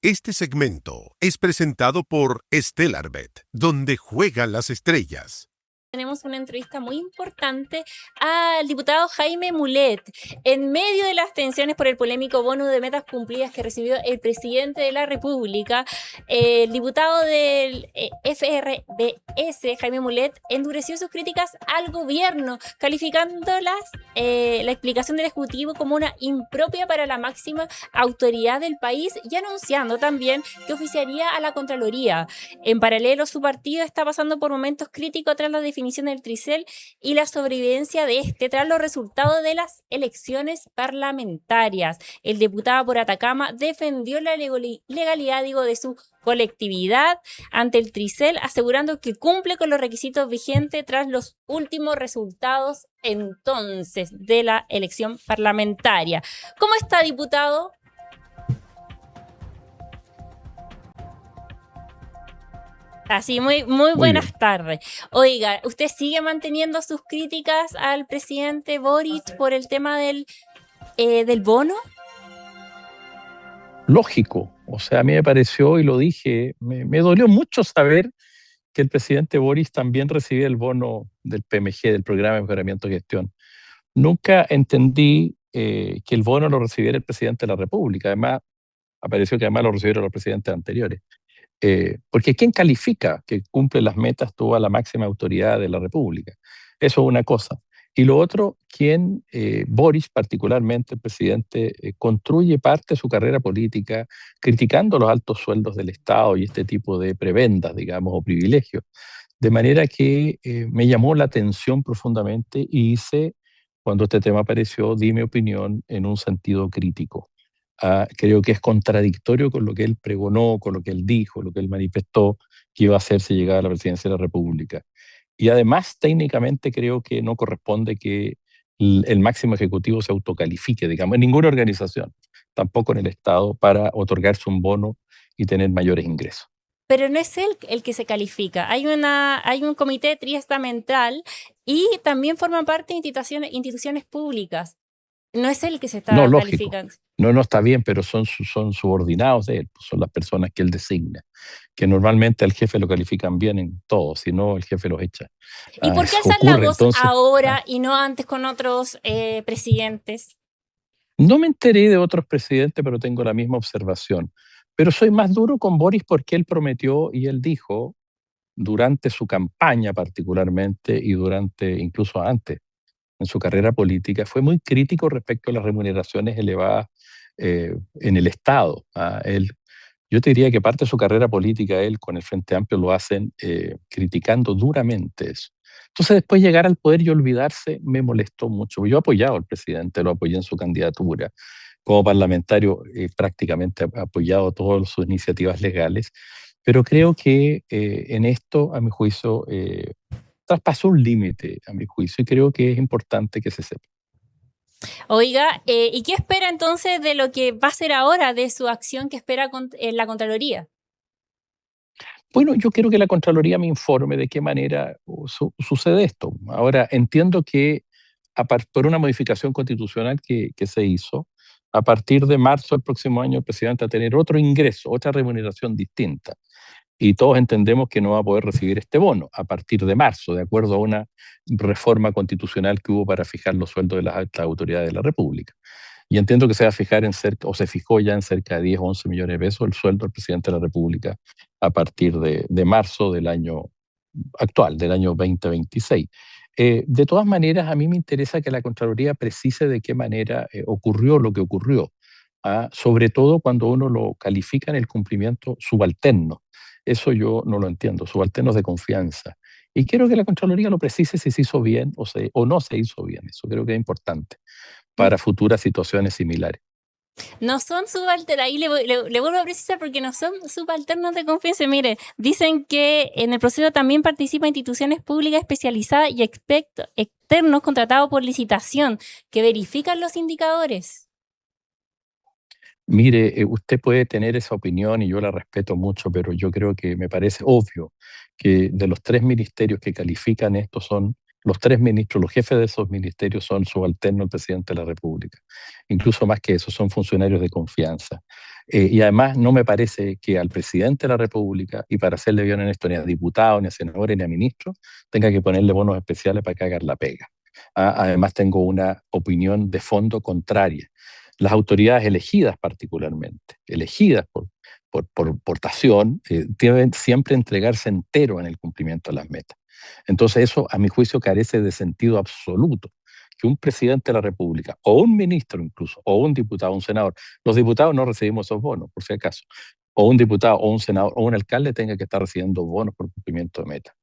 Este segmento es presentado por Stellarbet, donde juegan las estrellas. Tenemos una entrevista muy importante al diputado Jaime Mulet. En medio de las tensiones por el polémico bono de metas cumplidas que recibió el presidente de la República, el diputado del FRDS, Jaime Mulet, endureció sus críticas al gobierno, calificándolas la explicación del Ejecutivo como una impropia para la máxima autoridad del país y anunciando también que oficiaría a la Contraloría. En paralelo, su partido está pasando por momentos críticos tras la definición del Tricel y la sobrevivencia de este tras los resultados de las elecciones parlamentarias. El diputado por Atacama defendió la legalidad de su colectividad ante el Tricel, asegurando que cumple con los requisitos vigentes tras los últimos resultados entonces de la elección parlamentaria. ¿Cómo está, diputado? Así, muy buenas tardes. Oiga, ¿usted sigue manteniendo sus críticas al presidente Boric por el tema del bono? Lógico, o sea, a mí me pareció, y lo dije, me dolió mucho saber que el presidente Boric también recibía el bono del PMG, del Programa de Mejoramiento y Gestión. Nunca entendí que el bono lo recibiera el presidente de la República. Además, apareció que además lo recibieron los presidentes anteriores. Porque ¿quién califica que cumple las metas toda la máxima autoridad de la República? Eso es una cosa. Y lo otro, ¿quién, Boris particularmente, el presidente, construye parte de su carrera política criticando los altos sueldos del Estado y este tipo de prebendas, digamos, o privilegios? De manera que me llamó la atención profundamente y hice, cuando este tema apareció, di mi opinión en un sentido crítico. Creo que es contradictorio con lo que él pregonó, con lo que él dijo, lo que él manifestó que iba a hacer si llegaba a la presidencia de la República. Y además, técnicamente creo que no corresponde que el máximo ejecutivo se autocalifique, digamos, en ninguna organización, tampoco en el Estado, para otorgarse un bono y tener mayores ingresos. Pero no es él el que se califica. Hay un comité triestamental y también forman parte de instituciones públicas. No es él que se está calificando. No está bien, pero son subordinados de él, pues son las personas que él designa, que normalmente al jefe lo califican bien en todo, si no el jefe los echa. ¿Y por qué alzar la voz ahora y no antes con otros presidentes? No me enteré de otros presidentes, pero tengo la misma observación. Pero soy más duro con Boris porque él prometió y él dijo, durante su campaña particularmente y durante, incluso antes, en su carrera política, fue muy crítico respecto a las remuneraciones elevadas en el Estado. Yo te diría que parte de su carrera política, él con el Frente Amplio lo hacen criticando duramente eso. Entonces después llegar al poder y olvidarse me molestó mucho. Yo he apoyado al presidente, lo apoyé en su candidatura. Como parlamentario prácticamente he apoyado todas sus iniciativas legales, pero creo que en esto, a mi juicio, traspasó un límite, a mi juicio, y creo que es importante que se sepa. Oiga, ¿y qué espera entonces de lo que va a hacer ahora, de su acción que espera en la Contraloría? Bueno, yo quiero que la Contraloría me informe de qué manera sucede esto. Ahora, entiendo que por una modificación constitucional que se hizo, a partir de marzo del próximo año el presidente va a tener otro ingreso, otra remuneración distinta. Y todos entendemos que no va a poder recibir este bono a partir de marzo, de acuerdo a una reforma constitucional que hubo para fijar los sueldos de las altas autoridades de la República. Y entiendo que se va a fijar o se fijó ya en cerca de 10 o 11 millones de pesos el sueldo del presidente de la República a partir de marzo del año actual, del año 2026. De todas maneras, a mí me interesa que la Contraloría precise de qué manera ocurrió lo que ocurrió, sobre todo cuando uno lo califica en el cumplimiento subalterno. Eso yo no lo entiendo, subalternos de confianza. Y quiero que la Contraloría lo precise si se hizo bien o no se hizo bien. Eso creo que es importante para futuras situaciones similares. No son subalternos, ahí le vuelvo a precisar porque no son subalternos de confianza. Mire, dicen que en el proceso también participan instituciones públicas especializadas y externos contratados por licitación que verifican los indicadores. Mire, usted puede tener esa opinión y yo la respeto mucho, pero yo creo que me parece obvio que de los 3 ministerios que califican esto son Los 3 ministros, los jefes de esos ministerios son subalternos al presidente de la República. Incluso más que eso, son funcionarios de confianza. Y además no me parece que al presidente de la República, y para serle bien honesto, ni a diputados, ni a senadores, ni a ministros, tenga que ponerle bonos especiales para que hagan la pega. Además tengo una opinión de fondo contraria. Las autoridades elegidas particularmente, elegidas por votación, deben siempre entregarse entero en el cumplimiento de las metas. Entonces eso, a mi juicio, carece de sentido absoluto. Que un presidente de la República, o un ministro incluso, o un diputado, un senador, los diputados no recibimos esos bonos, por si acaso, o un diputado, o un senador, o un alcalde tenga que estar recibiendo bonos por cumplimiento de metas.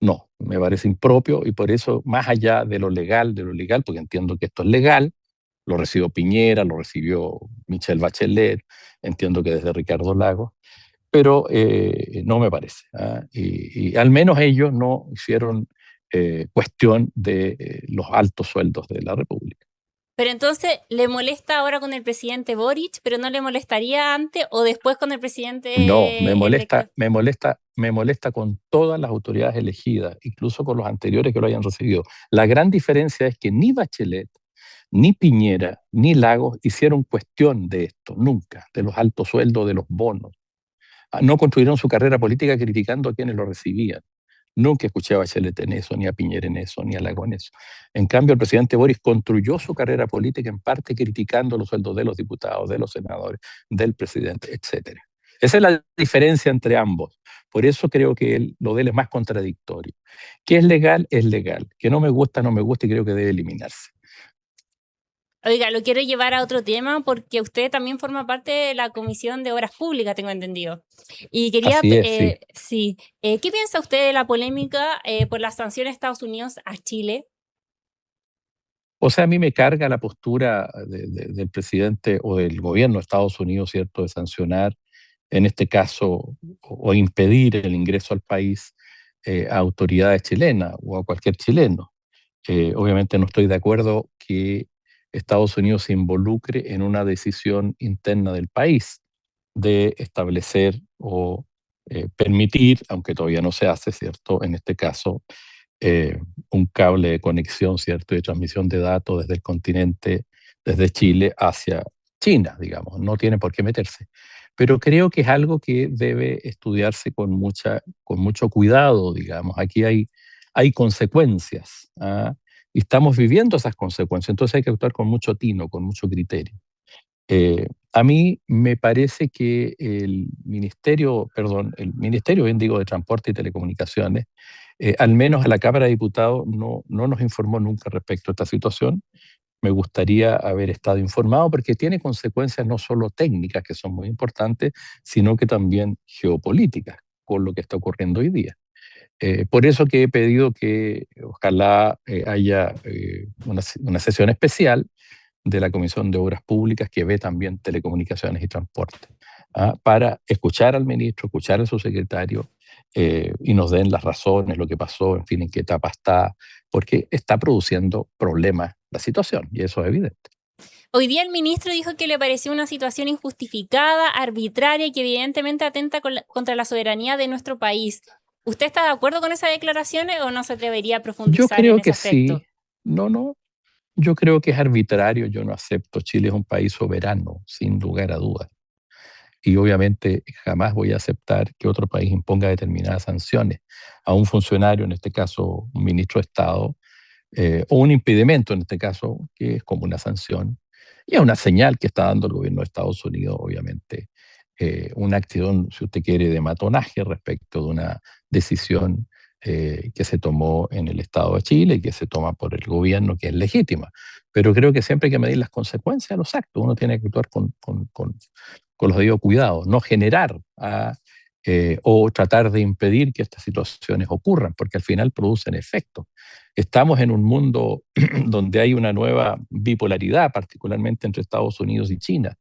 No, me parece impropio y por eso, más allá de lo legal, porque entiendo que esto es legal, lo recibió Piñera, lo recibió Michelle Bachelet, entiendo que desde Ricardo Lagos, pero no me parece. Y al menos ellos no hicieron cuestión de los altos sueldos de la República. Pero entonces, ¿le molesta ahora con el presidente Boric, pero no le molestaría antes o después con el presidente No, electo? me molesta con todas las autoridades elegidas, incluso con los anteriores que lo hayan recibido. La gran diferencia es que ni Bachelet, ni Piñera, ni Lagos hicieron cuestión de esto, nunca, de los altos sueldos, de los bonos. No construyeron su carrera política criticando a quienes lo recibían. Nunca escuché a Bachelet en eso, ni a Piñera en eso, ni a Lagos en eso. En cambio, el presidente Boris construyó su carrera política en parte criticando los sueldos de los diputados, de los senadores, del presidente, etc. Esa es la diferencia entre ambos. Por eso creo que lo de él es más contradictorio. Que es legal, que no me gusta y creo que debe eliminarse. Oiga, lo quiero llevar a otro tema porque usted también forma parte de la Comisión de Obras Públicas, tengo entendido. Y quería, Así es, sí. ¿Qué piensa usted de la polémica por las sanciones de Estados Unidos a Chile? O sea, a mí me carga la postura del presidente o del gobierno de Estados Unidos, ¿cierto?, de sancionar, en este caso, o impedir el ingreso al país a autoridades chilenas o a cualquier chileno. Obviamente no estoy de acuerdo que Estados Unidos se involucre en una decisión interna del país de establecer o permitir, aunque todavía no se hace, ¿cierto?, en este caso, un cable de conexión, ¿cierto?, de transmisión de datos desde el continente, desde Chile hacia China, digamos. No tiene por qué meterse. Pero creo que es algo que debe estudiarse con mucho cuidado, digamos. Aquí hay consecuencias, y estamos viviendo esas consecuencias. Entonces hay que actuar con mucho tino, con mucho criterio. A mí me parece que el Ministerio, bien digo, de Transporte y Telecomunicaciones, al menos a la Cámara de Diputados no nos informó nunca respecto a esta situación. Me gustaría haber estado informado porque tiene consecuencias no solo técnicas, que son muy importantes, sino que también geopolíticas, con lo que está ocurriendo hoy día. Por eso que he pedido que ojalá haya una sesión especial de la Comisión de Obras Públicas que ve también telecomunicaciones y transporte, para escuchar al ministro, escuchar a su secretario y nos den las razones, lo que pasó, en fin, en qué etapa está, porque está produciendo problemas la situación y eso es evidente. Hoy día el ministro dijo que le pareció una situación injustificada, arbitraria y que evidentemente atenta contra la soberanía de nuestro país. ¿Usted está de acuerdo con esas declaraciones o no se atrevería a Yo profundizar en creo ese que aspecto? sí. No, yo creo que es arbitrario, yo no acepto. Chile es un país soberano, sin lugar a dudas. Y obviamente jamás voy a aceptar que otro país imponga determinadas sanciones a un funcionario, en este caso un ministro de Estado, o un impedimento, en este caso, que es como una sanción. Y es una señal que está dando el gobierno de Estados Unidos, obviamente, una acción, si usted quiere, de matonaje respecto de una decisión que se tomó en el Estado de Chile y que se toma por el gobierno, que es legítima. Pero creo que siempre hay que medir las consecuencias de los actos. Uno tiene que actuar con los debidos cuidados, no generar o tratar de impedir que estas situaciones ocurran, porque al final producen efectos. Estamos en un mundo donde hay una nueva bipolaridad, particularmente entre Estados Unidos y China,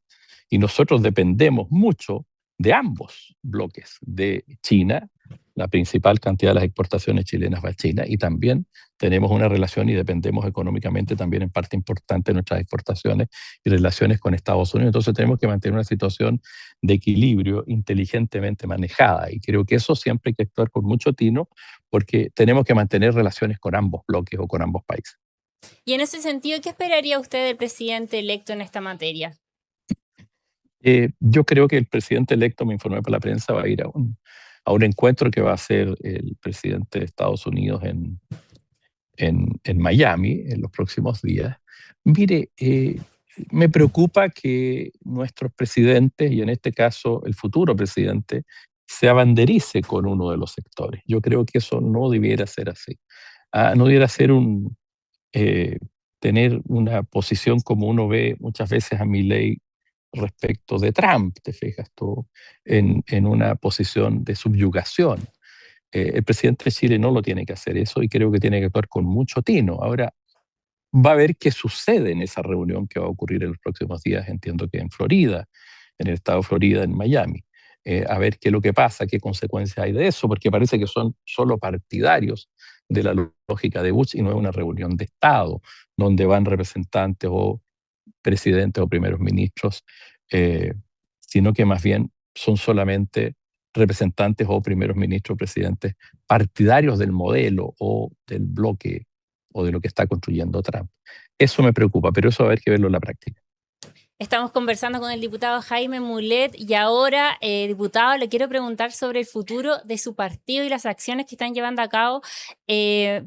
y nosotros dependemos mucho de ambos bloques, de China, la principal cantidad de las exportaciones chilenas va a China, y también tenemos una relación y dependemos económicamente también en parte importante de nuestras exportaciones y relaciones con Estados Unidos. Entonces tenemos que mantener una situación de equilibrio inteligentemente manejada, y creo que eso siempre hay que actuar con mucho tino, porque tenemos que mantener relaciones con ambos bloques o con ambos países. Y en ese sentido, ¿qué esperaría usted del presidente electo en esta materia? Yo creo que el presidente electo, me informé por la prensa, va a ir a un encuentro que va a hacer el presidente de Estados Unidos en Miami en los próximos días. Mire, me preocupa que nuestros presidentes, y en este caso el futuro presidente, se abanderice con uno de los sectores. Yo creo que eso no debiera ser así. No debiera ser tener una posición como uno ve muchas veces a Milei respecto de Trump, te fijas tú, en una posición de subyugación. El presidente de Chile no lo tiene que hacer eso y creo que tiene que actuar con mucho tino. Ahora, va a ver qué sucede en esa reunión que va a ocurrir en los próximos días, entiendo que en Florida, en el estado de Florida, en Miami. A ver qué es lo que pasa, qué consecuencias hay de eso, porque parece que son solo partidarios de la lógica de Bush y no es una reunión de Estado donde van representantes o presidentes o primeros ministros, eh, sino que más bien son solamente representantes o primeros ministros o presidentes partidarios del modelo o del bloque o de lo que está construyendo Trump. Eso me preocupa, pero eso va a haber que verlo en la práctica. Estamos conversando con el diputado Jaime Mulet y ahora, diputado, le quiero preguntar sobre el futuro de su partido y las acciones que están llevando a cabo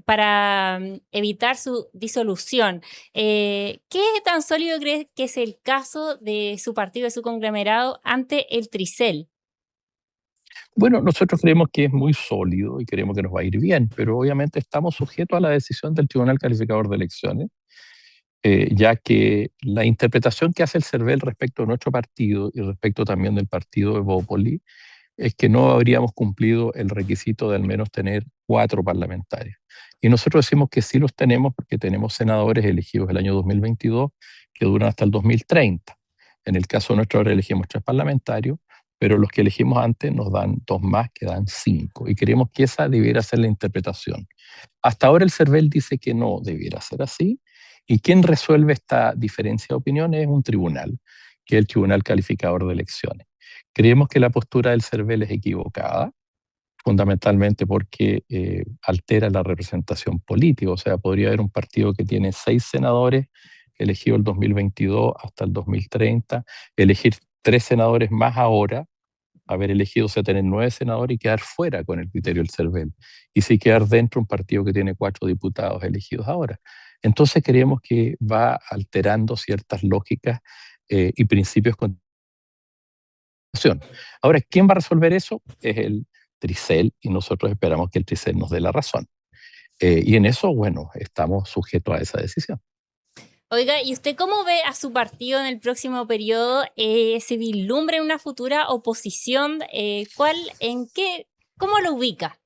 para evitar su disolución. ¿Qué tan sólido cree que es el caso de su partido, de su conglomerado, ante el Tricel? Bueno, nosotros creemos que es muy sólido y creemos que nos va a ir bien, pero obviamente estamos sujetos a la decisión del Tribunal Calificador de Elecciones, ya que la interpretación que hace el CERVEL respecto a nuestro partido y respecto también del partido de Evópoli es que no habríamos cumplido el requisito de al menos tener 4 parlamentarios. Y nosotros decimos que sí los tenemos porque tenemos senadores elegidos el año 2022 que duran hasta el 2030. En el caso nuestro ahora elegimos 3 parlamentarios, pero los que elegimos antes nos dan 2 más, que dan 5. Y creemos que esa debiera ser la interpretación. Hasta ahora el CERVEL dice que no debiera ser así, y quien resuelve esta diferencia de opiniones es un tribunal, que es el Tribunal Calificador de Elecciones. Creemos que la postura del CERVEL es equivocada, fundamentalmente porque altera la representación política. O sea, podría haber un partido que tiene 6 senadores elegidos el 2022 hasta el 2030, elegir 3 senadores más ahora, haber elegido, o sea, tener 9 senadores y quedar fuera con el criterio del CERVEL. Y sí quedar dentro un partido que tiene 4 diputados elegidos ahora. Entonces creemos que va alterando ciertas lógicas y principios con. Ahora, ¿quién va a resolver eso? Es el Tricel y nosotros esperamos que el Tricel nos dé la razón. Y en eso, bueno, estamos sujetos a esa decisión. Oiga, ¿y usted cómo ve a su partido en el próximo periodo? ¿Se vislumbra en una futura oposición? ¿Cómo lo ubica?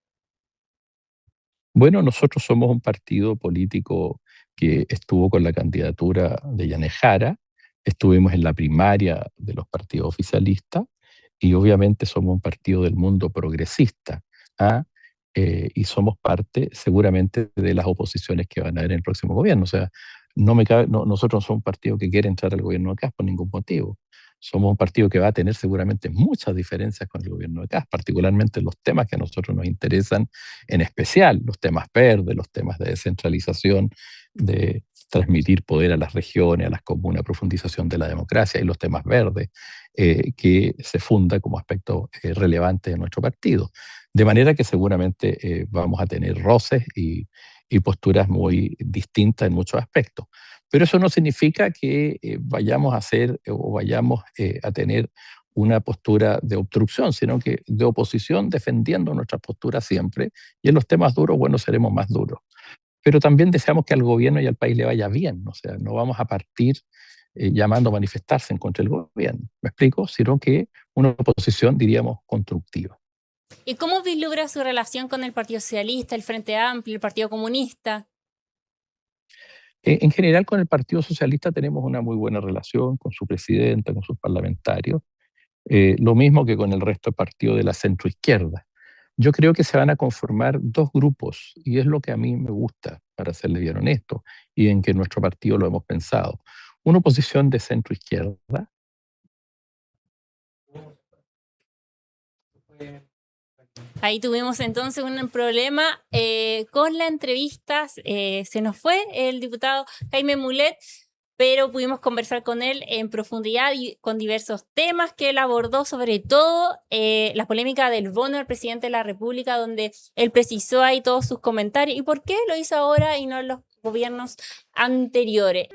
Bueno, nosotros somos un partido político que estuvo con la candidatura de Yanez Jara, estuvimos en la primaria de los partidos oficialistas y obviamente somos un partido del mundo progresista. ¿Ah? Y somos parte seguramente de las oposiciones que van a haber en el próximo gobierno. O sea, nosotros no somos un partido que quiere entrar al gobierno de Kast por ningún motivo. Somos un partido que va a tener seguramente muchas diferencias con el gobierno de Kast, particularmente en los temas que a nosotros nos interesan, en especial los temas verdes, los temas de descentralización, de transmitir poder a las regiones, a las comunas, profundización de la democracia y los temas verdes, que se funda como aspecto relevante de nuestro partido. De manera que seguramente vamos a tener roces y posturas muy distintas en muchos aspectos. Pero eso no significa que vayamos a hacer o vayamos a tener una postura de obstrucción, sino que de oposición, defendiendo nuestras posturas siempre. Y en los temas duros, bueno, seremos más duros. Pero también deseamos que al gobierno y al país le vaya bien. O sea, no vamos a partir llamando a manifestarse en contra del gobierno. ¿Me explico? Sino que una oposición, diríamos, constructiva. ¿Y cómo vislumbra su relación con el Partido Socialista, el Frente Amplio, el Partido Comunista? En general, con el Partido Socialista tenemos una muy buena relación, con su presidenta, con sus parlamentarios, lo mismo que con el resto del partido de la centroizquierda. Yo creo que se van a conformar 2 grupos, y es lo que a mí me gusta, para serle bien honesto, y en que nuestro partido lo hemos pensado. Una oposición de centroizquierda Ahí tuvimos entonces un problema con la entrevista. Se nos fue el diputado Jaime Mulet, pero pudimos conversar con él en profundidad y con diversos temas que él abordó, sobre todo la polémica del bono del presidente de la República, donde él precisó ahí todos sus comentarios y por qué lo hizo ahora y no en los gobiernos anteriores.